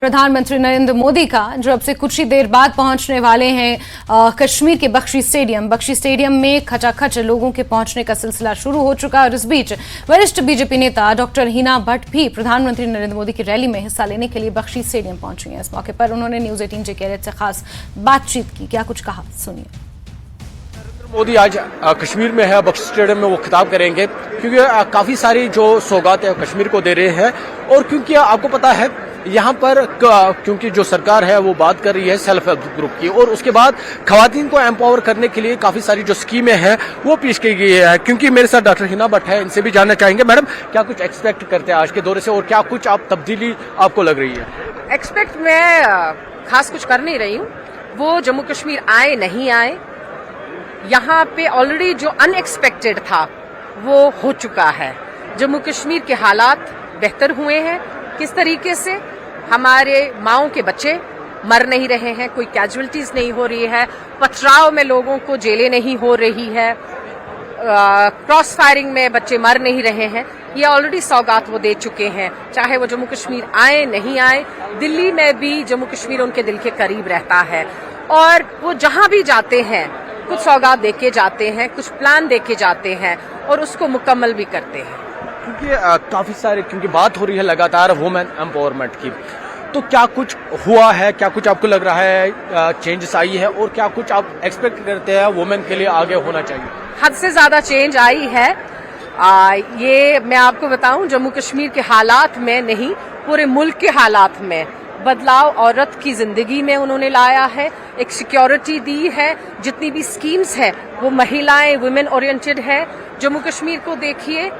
प्रधानमंत्री नरेंद्र मोदी का जो अब से कुछ ही देर बाद पहुंचने वाले हैं कश्मीर के बख्शी स्टेडियम में खचाखच लोगों के पहुंचने का सिलसिला शुरू हो चुका है। और इस बीच वरिष्ठ बीजेपी नेता डॉक्टर हिना भट्ट भी प्रधानमंत्री नरेंद्र मोदी की रैली में हिस्सा लेने के लिए बख्शी स्टेडियम पहुंची हैं। इस मौके पर उन्होंने न्यूज 18 जे कैरेट से खास बातचीत की। क्या कुछ कहा, सुनिए। नरेंद्र मोदी आज कश्मीर में है, बख्शी स्टेडियम में वो खिताब करेंगे क्योंकि काफी सारी जो सौगात है कश्मीर को दे रहे हैं। और क्योंकि आपको पता है यहाँ पर क्योंकि जो सरकार है वो बात कर रही है सेल्फ हेल्प ग्रुप की, और उसके बाद खवातीन को एम्पावर करने के लिए काफी सारी जो स्कीमें हैं वो पेश की गई है। क्योंकि मेरे साथ डॉक्टर हिना भट्ट है, इनसे भी जानना चाहेंगे। मैडम, क्या कुछ एक्सपेक्ट करते हैं आज के दौरे से और क्या कुछ आप तब्दीली आपको लग रही है? एक्सपेक्ट मैं खास कुछ कर नहीं रही हूँ। वो जम्मू कश्मीर आए नहीं आए, यहाँ पे ऑलरेडी जो अनएक्सपेक्टेड था वो हो चुका है। जम्मू कश्मीर के हालात बेहतर हुए हैं। किस तरीके से हमारे माओं के बच्चे मर नहीं रहे हैं, कोई कैजुअलिटीज नहीं हो रही है, पथराव में लोगों को जेलें नहीं हो रही है, क्रॉस फायरिंग में बच्चे मर नहीं रहे हैं। ये ऑलरेडी सौगात वो दे चुके हैं। चाहे वो जम्मू कश्मीर आए नहीं आए, दिल्ली में भी जम्मू कश्मीर उनके दिल के करीब रहता है। और वो जहां भी जाते हैं कुछ सौगात दे के जाते हैं, कुछ प्लान दे के जाते हैं और उसको मुकम्मल भी करते हैं। क्योंकि काफी सारे क्योंकि बात हो रही है लगातार वुमेन एम्पावरमेंट की, तो क्या कुछ हुआ है, क्या कुछ आपको लग रहा है चेंजेस आई है और क्या कुछ आप एक्सपेक्ट करते हैं वुमेन के लिए आगे होना चाहिए? हद से ज्यादा चेंज आई है। ये मैं आपको बताऊं, जम्मू कश्मीर के हालात में नहीं, पूरे मुल्क के हालात में बदलाव औरत की जिंदगी में उन्होंने लाया है। एक सिक्योरिटी दी है। जितनी भी स्कीम्स है वो महिलाएं, वुमेन ओरिएंटेड है। जम्मू कश्मीर को देखिए,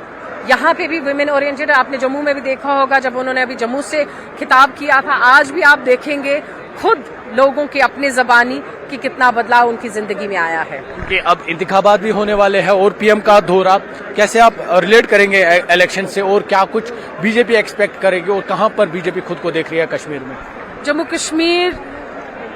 यहाँ पे भी वुमेन ओरिएंटेड। आपने जम्मू में भी देखा होगा जब उन्होंने अभी जम्मू से खिताब किया था। आज भी आप देखेंगे खुद लोगों के अपने जबानी कि कितना बदलाव उनकी जिंदगी में आया है। क्योंकि अब इंतखाबात भी होने वाले हैं और पीएम का दौरा, कैसे आप रिलेट करेंगे इलेक्शन से और क्या कुछ बीजेपी एक्सपेक्ट करेगी और कहां पर बीजेपी खुद को देख रही है कश्मीर में? जम्मू कश्मीर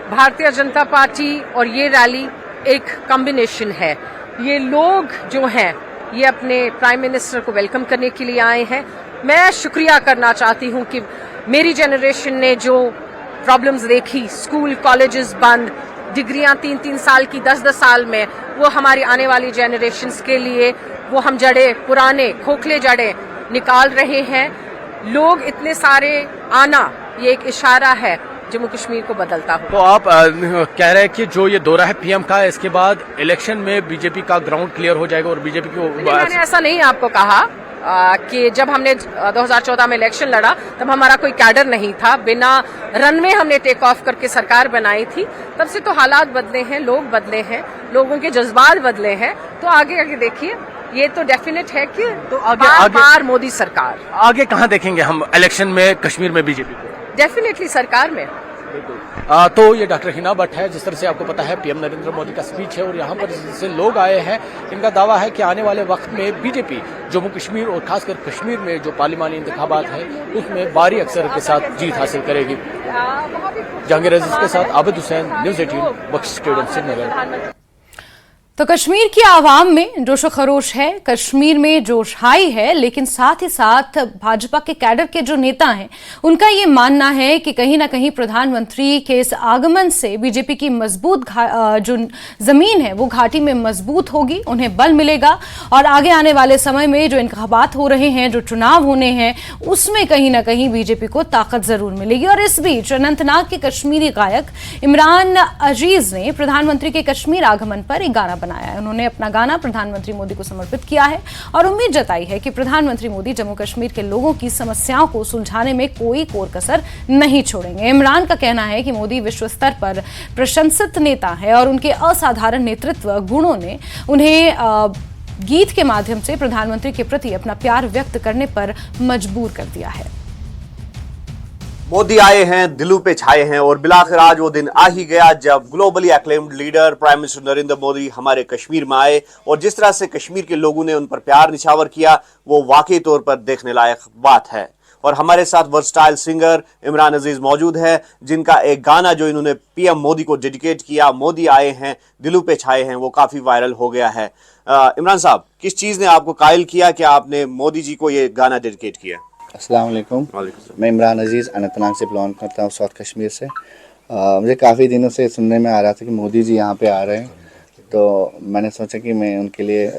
भारतीय जनता पार्टी और ये रैली एक कॉम्बिनेशन है। ये लोग जो हैं ये अपने प्राइम मिनिस्टर को वेलकम करने के लिए आए हैं। मैं शुक्रिया करना चाहती हूँ कि मेरी जनरेशन ने जो प्रॉब्लम्स देखी, स्कूल कॉलेजेस बंद, डिग्रियां 3-3 साल की 10-10 साल में, वो हमारी आने वाली जनरेशन्स के लिए वो हम जड़े, पुराने खोखले जड़े निकाल रहे हैं। लोग इतने सारे आना, ये एक इशारा है जम्मू कश्मीर को बदलता हो। तो आप कह रहे हैं कि जो ये दौरा है पीएम का, इसके बाद इलेक्शन में बीजेपी का ग्राउंड क्लियर हो जाएगा और बीजेपी को? मैंने ऐसा नहीं आपको कहा कि जब हमने 2014 में इलेक्शन लड़ा तब हमारा कोई कैडर नहीं था, बिना रनवे हमने टेक ऑफ करके सरकार बनाई थी। तब से तो हालात बदले हैं, लोग बदले हैं, लोगों के जज्बात बदले हैं। तो आगे आगे देखिए, ये तो डेफिनेट है कि तो बार मोदी सरकार। आगे कहाँ देखेंगे हम इलेक्शन में कश्मीर में बीजेपी को? डेफिनेटली सरकार में। तो ये डॉक्टर हिना भट्ट है। जिस तरह से आपको पता है पीएम नरेंद्र मोदी का स्पीच है और यहाँ पर जिससे लोग आए हैं, इनका दावा है कि आने वाले वक्त में बीजेपी जम्मू कश्मीर और खासकर कश्मीर में जो पार्लिमानी इंतखाबात है उसमें भारी अक्सर के साथ जीत हासिल करेगी। जहांगीर अजीज के साथ आबिद हुसैन, न्यूज 18, बख्शी स्टेडियम, श्रीनगर। तो कश्मीर की आवाम में जोशो खरोश है, कश्मीर में जोश हाई है, लेकिन साथ ही साथ भाजपा के कैडर के जो नेता हैं उनका ये मानना है कि कहीं ना कहीं प्रधानमंत्री के इस आगमन से बीजेपी की मजबूत जो जमीन है वो घाटी में मजबूत होगी, उन्हें बल मिलेगा और आगे आने वाले समय में जो इंतखाबात हो रहे हैं, जो चुनाव होने हैं, उसमें कहीं ना कहीं बीजेपी को ताकत जरूर मिलेगी। और इस बीच अनंतनाग के कश्मीरी गायक इमरान अजीज ने प्रधानमंत्री के कश्मीर आगमन पर एक गाना बनाया है। उन्होंने अपना गाना प्रधानमंत्री मोदी को समर्पित किया है और उम्मीद जताई है कि प्रधानमंत्री मोदी जम्मू कश्मीर के लोगों की समस्याओं को सुलझाने में कोई कोर कसर नहीं छोड़ेंगे। इमरान का कहना है कि मोदी विश्व स्तर पर प्रशंसित नेता है और उनके असाधारण नेतृत्व गुणों ने उन्हें गीत के माध्यम से प्रधानमंत्री के प्रति अपना प्यार व्यक्त करने पर मजबूर कर दिया है। मोदी आए हैं, दिलों पे छाए हैं और बिलाखिर आज वो दिन आ ही गया जब globally acclaimed leader prime minister Narendra Modi हमारे कश्मीर में आए और जिस तरह से कश्मीर के लोगों ने उन पर प्यार निछावर किया वो वाकई तौर पर देखने लायक बात है। और हमारे साथ वर्सटाइल सिंगर इमरान अजीज मौजूद है, जिनका एक गाना जो इन्होंने पीएम मोदी को डेडिकेट किया, मोदी आए हैं दिलों पे छाए हैं, वो काफी वायरल हो गया है। इमरान साहब, किस चीज ने आपको कायल किया कि आपने मोदी जी को ये गाना डेडिकेट किया? अस्सलाम वालेकुम। मैं इमरान अजीज़ अनंतनाग से बिलोंग करता हूँ, साउथ कश्मीर से। मुझे काफ़ी दिनों से सुनने में आ रहा था कि मोदी जी यहाँ पे आ रहे हैं, तो मैंने सोचा कि मैं उनके लिए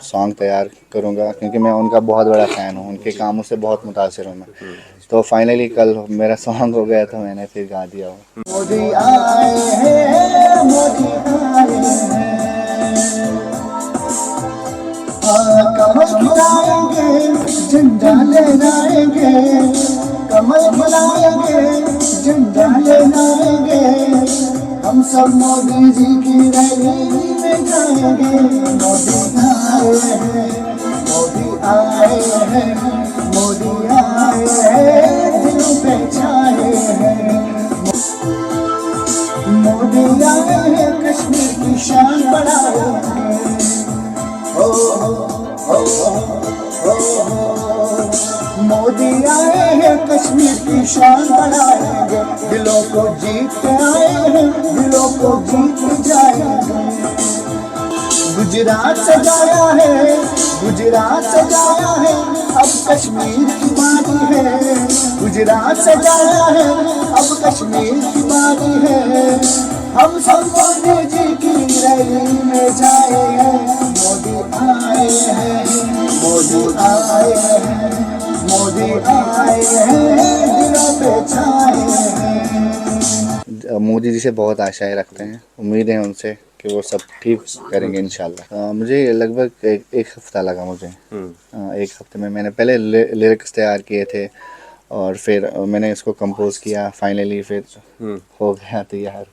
सॉन्ग तैयार करूँगा, क्योंकि मैं उनका बहुत बड़ा फ़ैन हूँ, उनके कामों से बहुत मुतासिर हूँ मैं। तो फाइनली कल मेरा सॉन्ग हो गया, तो मैंने फिर गा दिया हूँ। मोदी आए हैं, मोदी आए हैं, कमल खिलाएंगे, झंडा लहराएंगे, कमल खिलाएंगे, झंडा लहराएंगे, हम सब मोदी जी की रैली में जाएंगे। मोदी आए हैं, मोदी आए हैं, मोदी आए हैं, दिलों पे छाए हैं। मोदी आए हैं, कश्मीर की शान बढ़ाएंगे। मोदी आए हैं, कश्मीर की शान बढ़ाएंगे, दिलों को जीत के आए हैं, दिलों को जीत जाएंगे। गुजरात सजाया है, गुजरात सजाया है, अब कश्मीर की बारी है। गुजरात सजाया है, अब कश्मीर की बारी है। हम सब मोदी जी की रैली में जाए हैं। मोदी आए हैं, मोदी आए हैं, मोदी आए हैं, दिलों पे छाए हैं। मोदी जी से बहुत आशाएं रखते हैं, उम्मीद है उनसे कि वो सब ठीक करेंगे इंशाल्लाह। मुझे लगभग एक हफ्ता लगा मुझे। एक हफ्ते में मैंने पहले लिरिक्स तैयार किए थे और फिर मैंने इसको कंपोज किया, फाइनली फिर हो गया तैयार।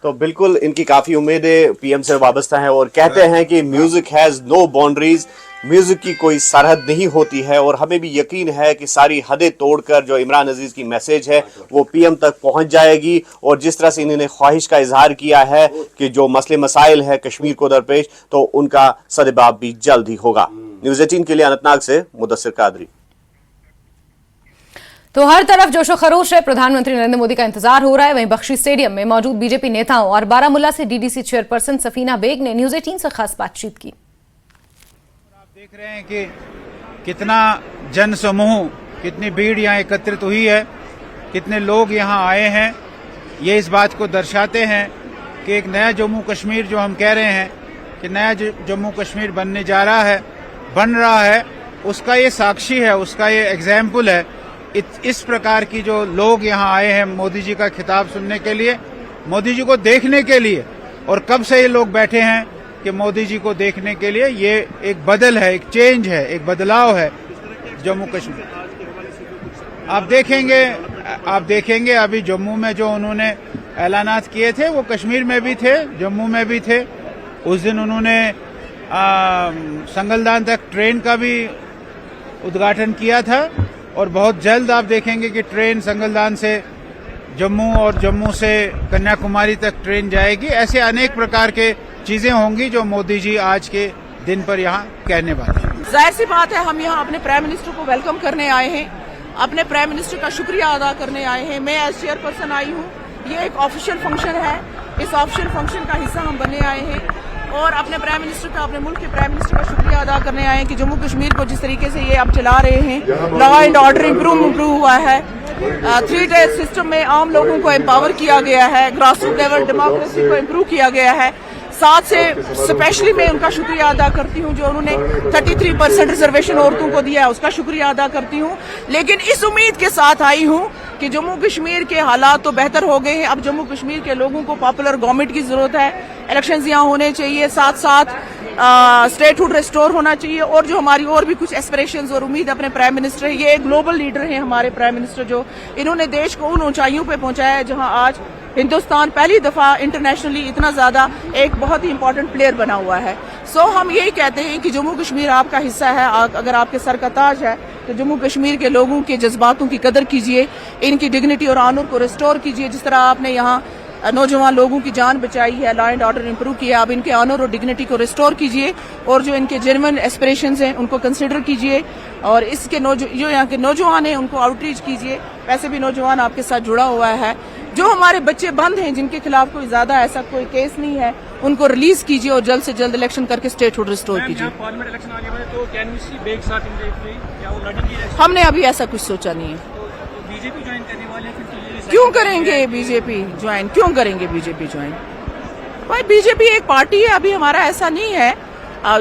तो बिल्कुल इनकी काफ़ी उम्मीदें पीएम से वाबस्ता हैं और कहते हैं कि music has no boundaries, music की कोई सरहद नहीं होती है। और हमें भी यकीन है कि सारी हदें तोड़कर जो इमरान अजीज़ की मैसेज है वो पीएम तक पहुंच जाएगी। और जिस तरह से इन्होंने ख्वाहिश का इजहार किया है कि जो मसले मसाइल है कश्मीर को दरपेश, तो उनका सदबाब भी जल्द ही होगा। न्यूज़ 18 के लिए अनंतनाग से मुदस्सिर कादरी। तो हर तरफ जोशो खरोश है, प्रधानमंत्री नरेंद्र मोदी का इंतजार हो रहा है। वहीं बख्शी स्टेडियम में मौजूद बीजेपी नेताओं और बारामुल्ला से डीडीसी चेयरपर्सन सफीना बेग ने न्यूज़ 18 से खास बातचीत की। आप देख रहे हैं कि कितना जन समूह, कितनी भीड़ यहाँ एकत्रित हुई है, कितने लोग यहाँ आए हैं। ये इस बात को दर्शाते हैं कि एक नया जम्मू कश्मीर जो हम कह रहे हैं कि नया जम्मू कश्मीर बनने जा रहा है, बन रहा है, उसका ये साक्षी है, उसका ये एग्जाम्पल है। इस प्रकार की जो लोग यहाँ आए हैं मोदी जी का खिताब सुनने के लिए, मोदी जी को देखने के लिए। और कब से ये लोग बैठे हैं कि मोदी जी को देखने के लिए। ये एक बदल है, एक चेंज है, एक बदलाव है जम्मू कश्मीर। आप देखेंगे अभी जम्मू में जो उन्होंने ऐलानात किए थे वो कश्मीर में भी थे, जम्मू में भी थे। उस दिन उन्होंने संगलदान तक ट्रेन का भी उद्घाटन किया था और बहुत जल्द आप देखेंगे कि ट्रेन संगलदान से जम्मू और जम्मू से कन्याकुमारी तक ट्रेन जाएगी। ऐसे अनेक प्रकार के चीजें होंगी जो मोदी जी आज के दिन पर यहाँ कहने वाले हैं। जाहिर सी बात है, हम यहाँ अपने प्राइम मिनिस्टर को वेलकम करने आए हैं, अपने प्राइम मिनिस्टर का शुक्रिया अदा करने आए हैं। मैं एज चेयरपर्सन आई हूँ, ये एक ऑफिशियल फंक्शन है, इस ऑफिशियल फंक्शन का हिस्सा हम बनने आए हैं और अपने प्राइम मिनिस्टर का, अपने मुल्क के प्राइम मिनिस्टर का शुक्रिया अदा करने आए हैं कि जम्मू कश्मीर को जिस तरीके से ये अब चला रहे हैं, लॉ एंड ऑर्डर इम्प्रूव हुआ है, 3 टायर सिस्टम में आम लोगों को एम्पावर किया गया है, ग्रास रूट लेवल डेमोक्रेसी को इम्प्रूव किया गया है। साथ से स्पेशली मैं उनका शुक्रिया अदा करती हूँ जो उन्होंने 33% रिजर्वेशन औरतों को दिया है, उसका शुक्रिया अदा करती हूँ। लेकिन इस उम्मीद के साथ आई हूँ कि जम्मू कश्मीर के हालात तो बेहतर हो गए हैं, अब जम्मू कश्मीर के लोगों को पॉपुलर गवर्नमेंट की जरूरत है, इलेक्शंस यहाँ होने चाहिए, साथ साथ स्टेटहुड रिस्टोर होना चाहिए। और जो हमारी और भी कुछ एस्पिरेशंस और उम्मीद अपने प्राइम मिनिस्टर है, ये एक ग्लोबल लीडर है हमारे प्राइम मिनिस्टर, जो इन्होंने देश को उन ऊंचाइयों पे पहुंचाया है जहां आज हिंदुस्तान पहली दफा इंटरनेशनली इतना ज्यादा एक बहुत ही इंपॉर्टेंट प्लेयर बना हुआ है। सो हम यही कहते हैं कि जम्मू कश्मीर आपका हिस्सा है, अगर आपके सर का ताज है तो जम्मू कश्मीर के लोगों के जज्बातों की कदर कीजिए, इनकी डिग्निटी और ऑनर को रिस्टोर कीजिए। जिस तरह आपने यहाँ नौजवान लोगों की जान बचाई है, लॉ एंड ऑर्डर इंप्रूव किया, अब इनके ऑनर और डिग्निटी को रिस्टोर कीजिए और जो इनके जेन्युइन एस्पिरेशंस हैं उनको कंसिडर कीजिए और इसके जो यहाँ के नौजवान हैं उनको आउटरीच कीजिए। वैसे भी नौजवान आपके साथ जुड़ा हुआ है, जो हमारे बच्चे बंद हैं, जिनके खिलाफ कोई ज्यादा ऐसा कोई केस नहीं है, उनको रिलीज कीजिए और जल्द से जल्द इलेक्शन करके स्टेटहुड रिस्टोर कीजिए। पार्लियामेंट इलेक्शन आगे बढ़े तो कैन वी सी बेग साथ इन क्या वो लड़ेंगे? हमने अभी ऐसा कुछ सोचा नहीं है। बीजेपी ज्वाइन करने वाले हैं क्योंकि क्यों करेंगे बीजेपी ज्वाइन? क्यों करेंगे बीजेपी ज्वाइन? भाई बीजेपी एक पार्टी है, अभी हमारा ऐसा नहीं है।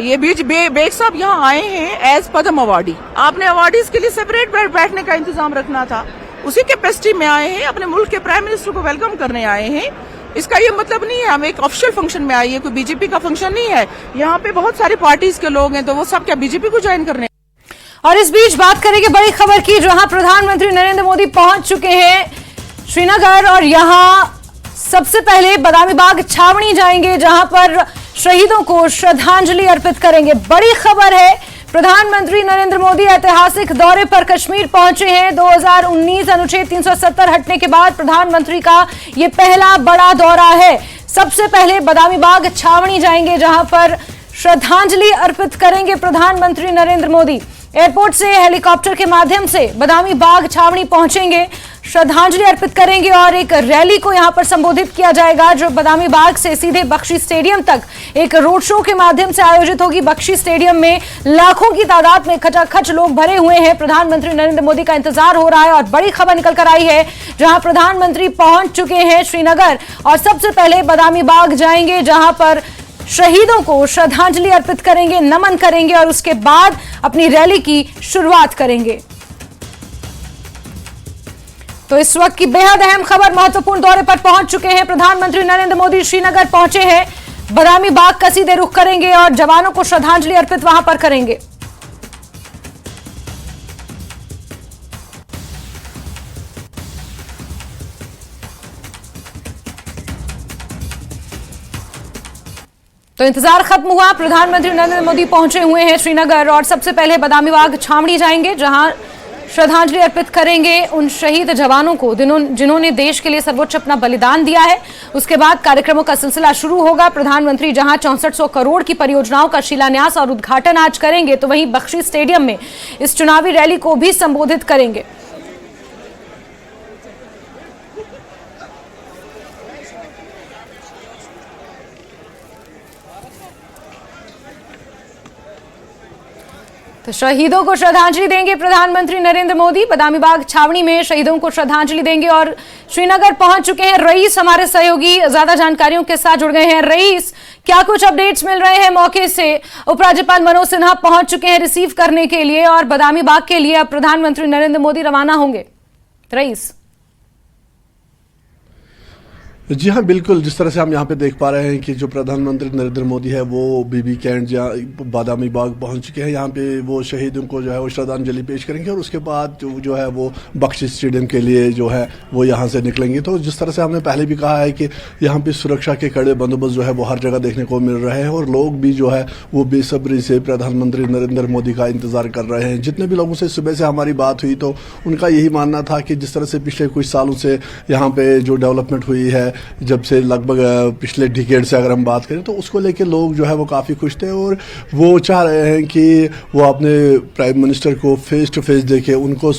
ये बेग साहब यहाँ आए हैं एज पद्म अवार्डी। आपने अवार्डीज के लिए सेपरेट बैठने का इंतजाम रखना था। उसी कैपेसिटी में आए हैं, अपने मुल्क के प्राइम मिनिस्टर को वेलकम करने आए हैं। इसका ये मतलब नहीं है हम एक ऑफिशियल फंक्शन में आए हैं, कोई बीजेपी का फंक्शन नहीं है। यहाँ पे बहुत सारे पार्टीज के लोग हैं, तो वो सब क्या बीजेपी को ज्वाइन करने? और इस बीच बात करेंगे बड़ी खबर की, जहां प्रधानमंत्री नरेंद्र मोदी पहुंच चुके हैं श्रीनगर और यहां सबसे पहले बादामी बाग छावनी जाएंगे, जहां पर शहीदों को श्रद्धांजलि अर्पित करेंगे। बड़ी खबर है, प्रधानमंत्री नरेंद्र मोदी ऐतिहासिक दौरे पर कश्मीर पहुंचे हैं। 2019 अनुच्छेद 370 हटने के बाद प्रधानमंत्री का यह पहला बड़ा दौरा है। सबसे पहले बादामी बाग छावनी जाएंगे, जहां पर श्रद्धांजलि अर्पित करेंगे प्रधानमंत्री नरेंद्र मोदी। एयरपोर्ट से हेलीकॉप्टर के माध्यम से बादामी बाग छावनी पहुंचेंगे, श्रद्धांजलि अर्पित करेंगे और एक रैली को यहां पर संबोधित किया जाएगा, जो बादामी बाग से सीधे बख्शी स्टेडियम तक एक रोड शो के माध्यम से आयोजित होगी। बख्शी स्टेडियम में लाखों की तादाद में खचाखच लोग भरे हुए हैं। प्रधानमंत्री नरेंद्र मोदी का इंतजार हो रहा है और बड़ी खबर निकल कर आई है, जहां प्रधानमंत्री पहुंच चुके हैं श्रीनगर और सबसे पहले बादामी बाग जाएंगे, जहां पर शहीदों को श्रद्धांजलि अर्पित करेंगे, नमन करेंगे और उसके बाद अपनी रैली की शुरुआत करेंगे। तो इस वक्त की बेहद अहम खबर, महत्वपूर्ण दौरे पर पहुंच चुके हैं प्रधानमंत्री नरेंद्र मोदी। श्रीनगर पहुंचे हैं, बादामी बाग का सीधे रुख करेंगे और जवानों को श्रद्धांजलि अर्पित वहां पर करेंगे। तो इंतजार खत्म हुआ, प्रधानमंत्री नरेंद्र मोदी पहुंचे हुए हैं श्रीनगर और सबसे पहले बादामी बाग छावनी जाएंगे, जहां श्रद्धांजलि अर्पित करेंगे उन शहीद जवानों को जिन्होंने देश के लिए सर्वोच्च अपना बलिदान दिया है। उसके बाद कार्यक्रमों का सिलसिला शुरू होगा। प्रधानमंत्री जहां 6400 करोड़ की परियोजनाओं का शिलान्यास और उद्घाटन आज करेंगे, तो वहीं बख्शी स्टेडियम में इस चुनावी रैली को भी संबोधित करेंगे। तो शहीदों को श्रद्धांजलि देंगे प्रधानमंत्री नरेंद्र मोदी। बादामी बाग छावनी में शहीदों को श्रद्धांजलि देंगे और श्रीनगर पहुंच चुके हैं रईस, हमारे सहयोगी ज्यादा जानकारियों के साथ जुड़ गए हैं। रईस, क्या कुछ अपडेट्स मिल रहे हैं मौके से? उपराज्यपाल मनोज सिन्हा पहुंच चुके हैं रिसीव करने के लिए और बादामी बाग के लिए अब प्रधानमंत्री नरेंद्र मोदी रवाना होंगे। रईस। जी हाँ, बिल्कुल। जिस तरह से हम यहाँ पे देख पा रहे हैं कि जो प्रधानमंत्री नरेंद्र मोदी है वो बीबी कैंट बादामी बाग पहुँच चुके हैं। यहाँ पे वो शहीदों को जो है वो श्रद्धांजलि पेश करेंगे और उसके बाद जो है वो बख्शी स्टेडियम के लिए जो है वो यहाँ से निकलेंगे। तो जिस तरह से हमने पहले भी कहा है कि यहाँ पे सुरक्षा के कड़े बंदोबस्त जो है वो हर जगह देखने को मिल रहे हैं और लोग भी जो है वो बेसब्री से प्रधानमंत्री नरेंद्र मोदी का इंतजार कर रहे हैं। जितने भी लोगों से सुबह से हमारी बात हुई तो उनका यही मानना था कि जिस तरह से पिछले कुछ सालों से यहाँ पे जो डेवलपमेंट हुई है, जब से लगभग पिछले डिकेड से अगर हम बात करें, तो उसको लेके लोग जो है वो काफ़ी खुश थे और वो चाह रहे हैं कि वो अपने प्राइम मिनिस्टर को फेस टू फेस देखे, उनको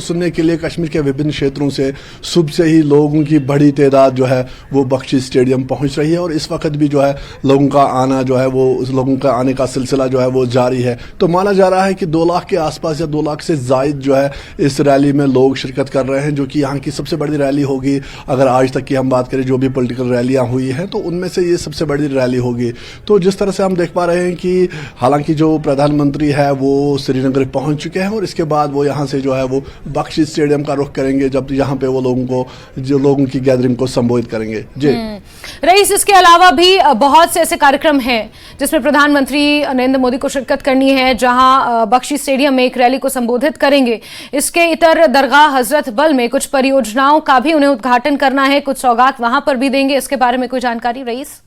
सुनने के लिए कश्मीर के विभिन्न क्षेत्रों से सुबह से ही लोगों की बड़ी तादाद जो है वो बख्शी स्टेडियम पहुंच रही है और इस वक्त भी जो है लोगों का आना जो है वो उस लोगों का आने का सिलसिला जो है वो जारी है। तो माना जा रहा है कि 2 लाख के आसपास या 2 लाख से जायद जो है इस रैली में लोग शिरकत कर रहे हैं, जो कि यहाँ की सबसे बड़ी रैली होगी। अगर आज तक की हम बात करें जो भी पॉलिटिकल रैलियां हुई हैं तो उनमें से ये सबसे बड़ी रैली होगी। तो जिस तरह से हम देख पा रहे हैं कि हालांकि जो प्रधानमंत्री है वो श्रीनगर पहुंच चुके हैं और इसके बाद वो यहाँ से जो है वो बख्शी स्टेडियम का रुख करेंगे, जब यहाँ पे वो लोगों की गैदरिंग को संबोधित करेंगे। जी रईस, इसके अलावा भी बहुत से ऐसे कार्यक्रम हैं जिसमें प्रधानमंत्री नरेंद्र मोदी को शिरकत करनी है, जहां बख्शी स्टेडियम में एक रैली को संबोधित करेंगे। इसके इतर दरगाह हजरत बल में कुछ परियोजनाओं का भी उन्हें उद्घाटन करना है, कुछ सौगात वहां पर भी देंगे। इसके बारे में कोई जानकारी रईस?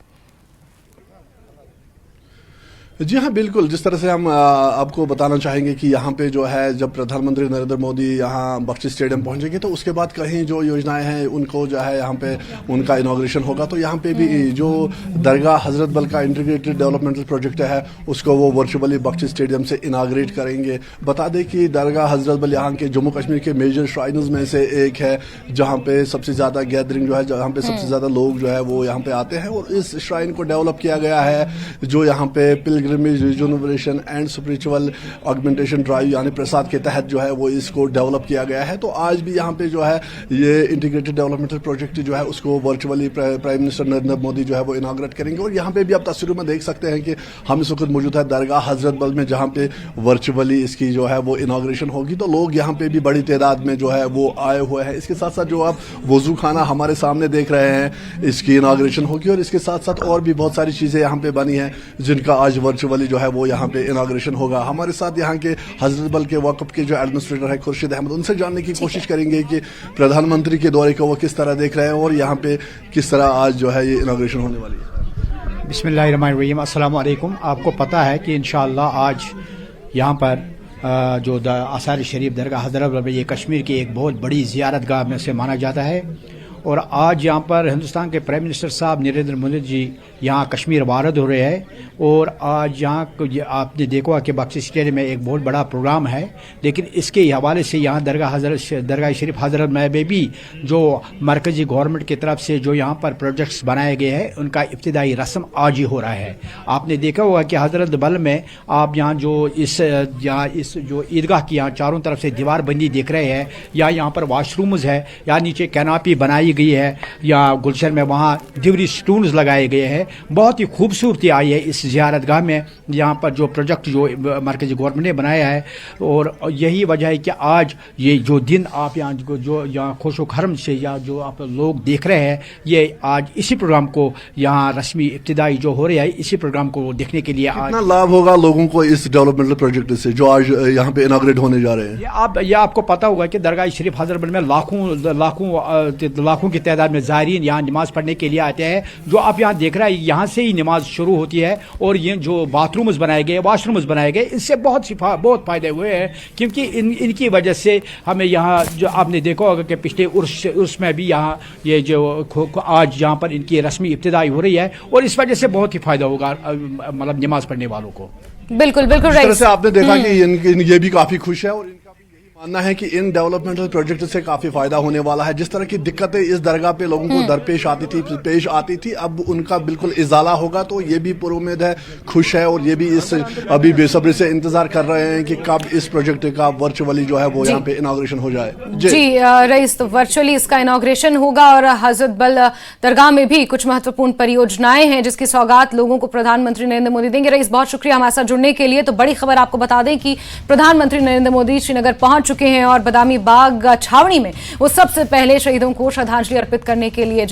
जी हाँ, बिल्कुल। जिस तरह से हम आपको बताना चाहेंगे कि यहाँ पे जो है जब प्रधानमंत्री नरेंद्र मोदी यहाँ बख्शी स्टेडियम पहुंचेंगे तो उसके बाद कहीं जो योजनाएं हैं उनको जो है यहाँ पे उनका इनॉग्रेशन होगा। तो यहाँ पे भी जो दरगाह हजरत बल का इंटीग्रेटेड डेवलपमेंटल प्रोजेक्ट है उसको वो वर्चुअली बख्शी स्टेडियम से इनाग्रेट करेंगे। बता दें कि दरगाह हजरत बल यहाँ के जम्मू कश्मीर के मेजर श्राइन्स में से एक है जहाँ पे सबसे ज़्यादा गैदरिंग जो है, जहाँ पे सबसे ज़्यादा लोग जो है वो यहाँ पे आते हैं। और इस श्राइन को डेवलप किया गया है जो यहाँ पे pilgrimage rejuvenation and spiritual augmentation drive यानी प्रसाद के तहत जो है वो इसको डेवलप किया गया है। तो आज भी यहाँ पे जो है ये इंटीग्रेटेड डेवलपमेंटल प्रोजेक्ट जो है उसको virtually prime minister Narendra Modi जो है वो इनाग्रेट करेंगे। और यहाँ पे भी आप तस्वीरों में देख सकते हैं कि हम इस वक्त मौजूद है दरगाह हजरत बल में जहाँ पे वर्चुअली इसकी जो है वो इनाग्रेशन होगी। तो लोग यहाँ पे भी बड़ी तादाद में जो है वो आए हुए हैं। इसके साथ साथ जो आप वजू खाना हमारे सामने देख रहे हैं इसकी इनाग्रेशन होगी और इसके साथ साथ और भी बहुत सारी चीज़ें यहाँ पे बनी हैं जिनका आज वर्चुअली जो है वो यहाँ पे इनाग्रेशन होगा। हमारे साथ यहाँ के हजरत बल के वक्फ के जो एडमिनिस्ट्रेटर है खुर्शीद अहमद, उनसे जानने की कोशिश करेंगे कि प्रधानमंत्री के दौरे को वो किस तरह देख रहे हैं और यहाँ पे किस तरह आज जो है ये इनाग्रेशन होने वाली है। बिस्मिल्लाहिर्रहमानिर्रहीम, अस्सलाम वालेकुम। आपको पता है कि इंशाअल्लाह आज यहाँ पर जो आसार शरीफ दरगाह हजरत बल ये कश्मीर की एक बहुत बड़ी ज़ियारत गाह में से माना जाता है। और आज यहाँ पर हिंदुस्तान के प्राइम मिनिस्टर साहब नरेंद्र मोदी जी यहाँ कश्मीर वारद हो रहे हैं। और आज यहाँ आपने देखा कि बख्शी स्टेडियम में एक बहुत बड़ा प्रोग्राम है, लेकिन इसके हवाले से यहाँ दरगाह शरीफ हजरत में भी जो मरकजी गवर्नमेंट की तरफ से जो यहाँ पर प्रोजेक्ट्स बनाए गए हैं उनका इब्तिदाई रस्म आज ही हो रहा है। आपने देखा होगा कि हजरत बल में आप यहाँ जो इस जो ईदगाह की यहाँ चारों तरफ से दीवार बंदी देख रहे हैं, या यहाँ पर वाशरूम्स है, या नीचे कैनापी बनाई गई है, या गुलशन में वहाँ दिवरी स्टून्स लगाए गए हैं। बहुत ही खूबसूरती आई है इस ज़ियारत गाह में, यहाँ पर जो प्रोजेक्ट जो मरकजी गवर्नमेंट ने बनाया है। और यही वजह है कि आज ये जो दिन आप यहाँ जो यहाँ खुशो खरम से या जो आप लोग देख रहे हैं, ये आज इसी प्रोग्राम को यहाँ रस्मी इब्तिदाई जो हो रहा है इसी प्रोग्राम को देखने के लिए आज कितना लाभ होगा लोगों को इस डेवलपमेंटल प्रोजेक्ट से जो आज यहाँ पे इनाग्रेट होने जा रहे हैं। ये आपको पता होगा कि दरगाह शरीफ हजरत बल में लाखों की तादाद में ज़ायरीन यहाँ नमाज पढ़ने के लिए आते हैं। जो आप यहाँ देख रहे हैं यहाँ से ही नमाज शुरू होती है। और ये जो बाथरूम्स बनाए गए, वाशरूम्स बनाए गए, इससे बहुत फ़ायदे हुए हैं, क्योंकि इनकी वजह से हमें यहाँ जो आपने देखा होगा कि पिछले उर्स में भी यहाँ ये जो आज यहाँ पर इनकी रस्मी इब्तिदाई हो रही है और इस वजह से बहुत ही फ़ायदा होगा मतलब नमाज पढ़ने वालों को। बिल्कुल बिल्कुल। इस तरह से आपने देखा कि ये भी काफ़ी खुश है और इनका भी यही मानना है कि इन डेवलपमेंटल प्रोजेक्ट से काफी फायदा होने वाला है। जिस तरह की दिक्कतें इस दरगाह पे लोगों को दरपेश आती थी अब उनका बिल्कुल इजाला होगा। तो ये भी पुरुम्मीद है, खुश है और ये भी इस अभी बेसब्री से इंतजार कर रहे हैं कि कब इस प्रोजेक्ट का वर्चुअली जो है वो यहाँ पे इनॉग्रेशन हो जाए। जी रईस, तो वर्चुअली इसका इनॉग्रेशन होगा और हजरत बल दरगाह में भी कुछ महत्वपूर्ण परियोजनाएं हैं जिसकी सौगात लोगों को प्रधानमंत्री नरेंद्र मोदी देंगे। रईस, बहुत शुक्रिया हमारे साथ जुड़ने के लिए। तो बड़ी खबर आपको बता दें कि प्रधानमंत्री नरेंद्र मोदी श्रीनगर पहुंच चुके हैं और बदामी बाग छावनी में वो सबसे पहले शहीदों को श्रद्धांजलि अर्पित करने के लिए